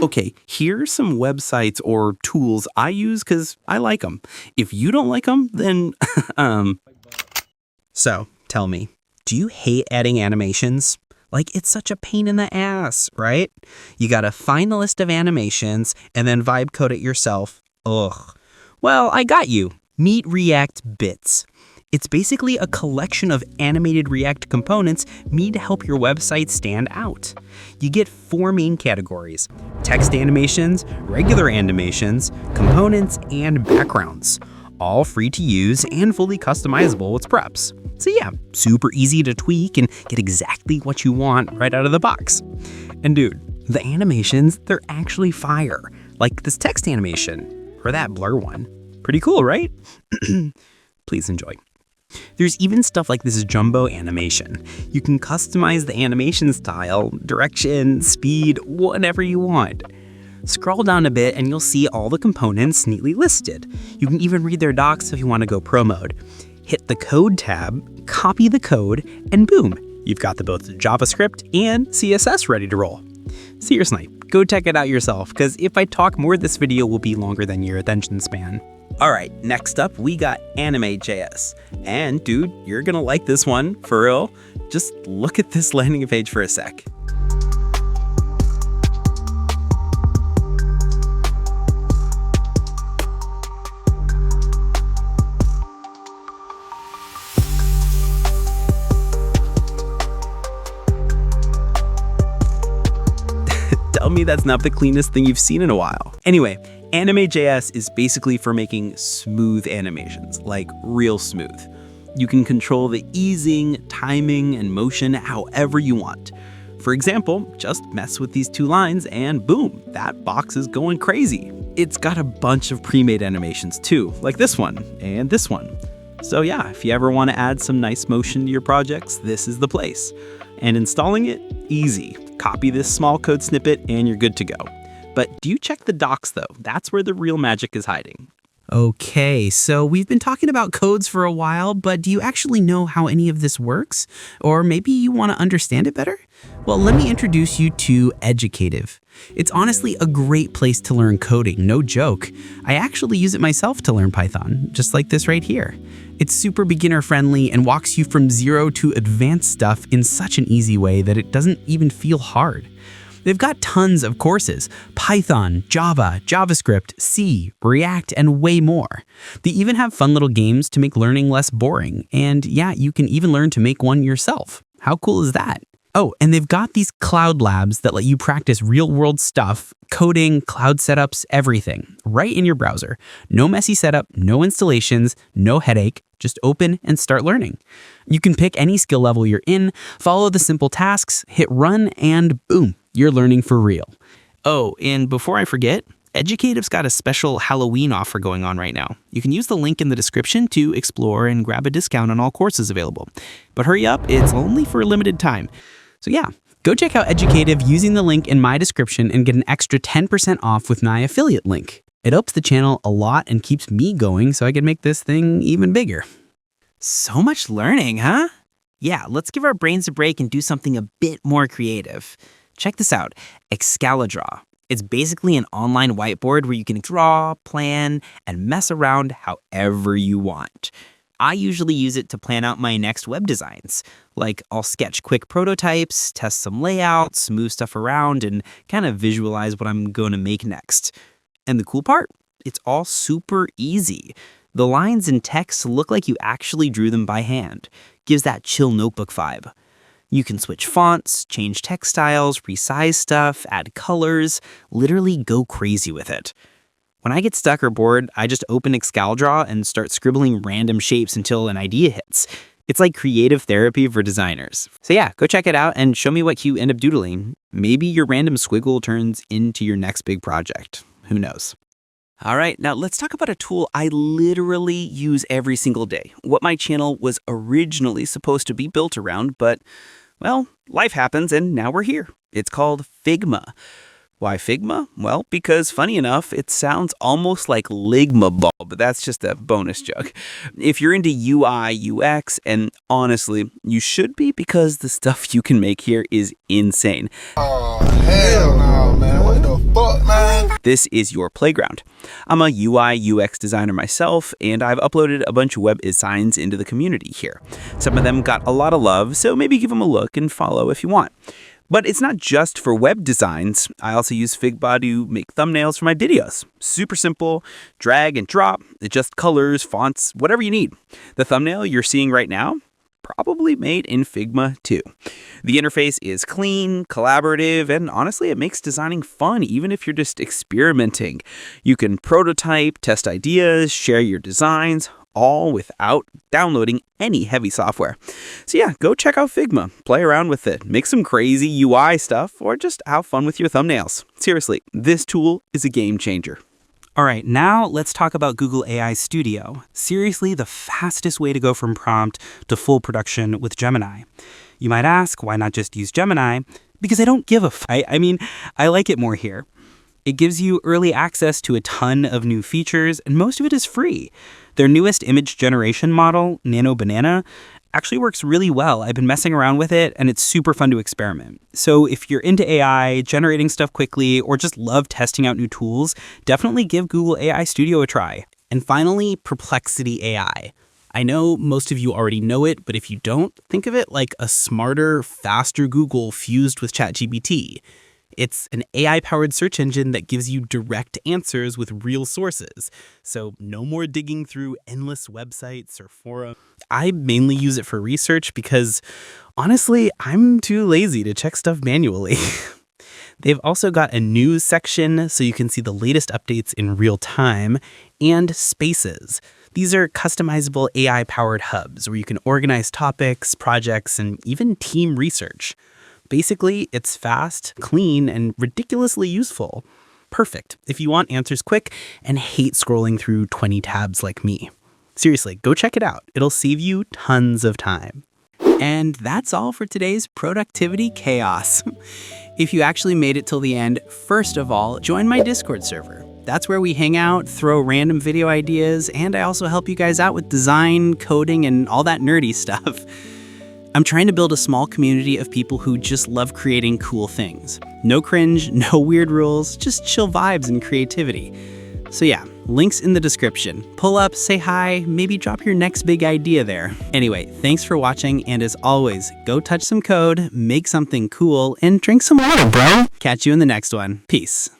Okay, here's some websites or tools I use because I like them. If you don't like them, then, So, tell me, do you hate adding animations? Like, it's such a pain in the ass, right? You gotta find the list of animations and then vibe code it yourself. Ugh. Well, I got you. Meet ReactBits. It's basically a collection of animated React components made to help your website stand out. You get 4 main categories: text animations, regular animations, components, and backgrounds. All free to use and fully customizable with preps. So yeah, super easy to tweak and get exactly what you want right out of the box. And dude, the animations, they're actually fire. Like this text animation, or that blur one. Pretty cool, right? Please enjoy. There's even stuff like this jumbo animation. You can customize the animation style, direction, speed, whatever you want. Scroll down a bit and you'll see all the components neatly listed. You can even read their docs if you want to go pro mode. Hit the code tab, copy the code, and boom, you've got both JavaScript and CSS ready to roll. See your snipe. Go check it out yourself, because if I talk more, this video will be longer than your attention span. All right, next up, we got AnimeJS. And dude, you're gonna like this one, for real. Just look at this landing page for a sec. Tell me that's not the cleanest thing you've seen in a while. Anyway, AnimeJS is basically for making smooth animations, like real smooth. You can control the easing, timing, and motion however you want. For example, just mess with these 2 lines and boom, that box is going crazy. It's got a bunch of pre-made animations too, like this one and this one. So yeah, if you ever want to add some nice motion to your projects, this is the place. And installing it, easy. Copy this small code snippet and you're good to go. But do you check the docs though? That's where the real magic is hiding. Okay, so we've been talking about codes for a while, but do you actually know how any of this works? Or maybe you want to understand it better? Well, let me introduce you to Educative. It's honestly a great place to learn coding, no joke. I actually use it myself to learn Python, just like this right here. It's super beginner friendly and walks you from zero to advanced stuff in such an easy way that it doesn't even feel hard. They've got tons of courses: Python, Java, JavaScript, C, React, and way more. They even have fun little games to make learning less boring. And yeah, you can even learn to make one yourself. How cool is that? Oh, and they've got these cloud labs that let you practice real-world stuff, coding, cloud setups, everything, right in your browser. No messy setup, no installations, no headache. Just open and start learning. You can pick any skill level you're in, follow the simple tasks, hit run, and boom, you're learning for real. Oh, and before I forget, Educative's got a special Halloween offer going on right now. You can use the link in the description to explore and grab a discount on all courses available. But hurry up, it's only for a limited time. So yeah, go check out Educative using the link in my description and get an extra 10% off with my affiliate link. It helps the channel a lot and keeps me going so I can make this thing even bigger. So much learning, huh? Yeah, let's give our brains a break and do something a bit more creative. Check this out, Excalidraw. It's basically an online whiteboard where you can draw, plan, and mess around however you want. I usually use it to plan out my next web designs. Like, I'll sketch quick prototypes, test some layouts, move stuff around, and kind of visualize what I'm going to make next. And the cool part? It's all super easy. The lines and text look like you actually drew them by hand. Gives that chill notebook vibe. You can switch fonts, change text styles, resize stuff, add colors, literally go crazy with it. When I get stuck or bored, I just open Excalidraw and start scribbling random shapes until an idea hits. It's like creative therapy for designers. So yeah, go check it out and show me what you end up doodling. Maybe your random squiggle turns into your next big project. Who knows? All right, now let's talk about a tool I literally use every single day. What my channel was originally supposed to be built around, but, well, life happens and now we're here. It's called Figma. Why Figma? Well, because funny enough, it sounds almost like Ligma ball, but that's just a bonus joke. If you're into UI, UX, and honestly, you should be, because the stuff you can make here is insane. Oh, hell no, man. What the fuck? This is your playground. I'm a UI UX designer myself, and I've uploaded a bunch of web designs into the community here. Some of them got a lot of love, so maybe give them a look and follow if you want. But it's not just for web designs. I also use Figma to make thumbnails for my videos. Super simple, drag and drop, adjust colors, fonts, whatever you need. The thumbnail you're seeing right now, probably made in Figma too. The interface is clean, collaborative, and honestly, it makes designing fun even if you're just experimenting. You can prototype, test ideas, share your designs, all without downloading any heavy software. So yeah, go check out Figma, play around with it, make some crazy UI stuff, or just have fun with your thumbnails. Seriously, this tool is a game changer. All right, now let's talk about Google AI Studio. Seriously, the fastest way to go from prompt to full production with Gemini. You might ask, why not just use Gemini? Because I don't give a f. I mean, I like it more here. It gives you early access to a ton of new features, and most of it is free. Their newest image generation model, Nano Banana, actually works really well. I've been messing around with it, and it's super fun to experiment. So if you're into AI, generating stuff quickly, or just love testing out new tools, definitely give Google AI Studio a try. And finally, Perplexity AI. I know most of you already know it, but if you don't, think of it like a smarter, faster Google fused with ChatGPT. It's an AI-powered search engine that gives you direct answers with real sources. So no more digging through endless websites or forums. I mainly use it for research because, honestly, I'm too lazy to check stuff manually. They've also got a news section so you can see the latest updates in real time, and Spaces. These are customizable AI-powered hubs where you can organize topics, projects, and even team research. Basically, it's fast, clean, and ridiculously useful. Perfect if you want answers quick and hate scrolling through 20 tabs like me. Seriously, go check it out. It'll save you tons of time. And that's all for today's productivity chaos. If you actually made it till the end, first of all, join my Discord server. That's where we hang out, throw random video ideas, and I also help you guys out with design, coding, and all that nerdy stuff. I'm trying to build a small community of people who just love creating cool things. No cringe, no weird rules, just chill vibes and creativity. So yeah, links in the description. Pull up, say hi, maybe drop your next big idea there. Anyway, thanks for watching, and as always, go touch some code, make something cool, and drink some water, bro. Catch you in the next one. Peace.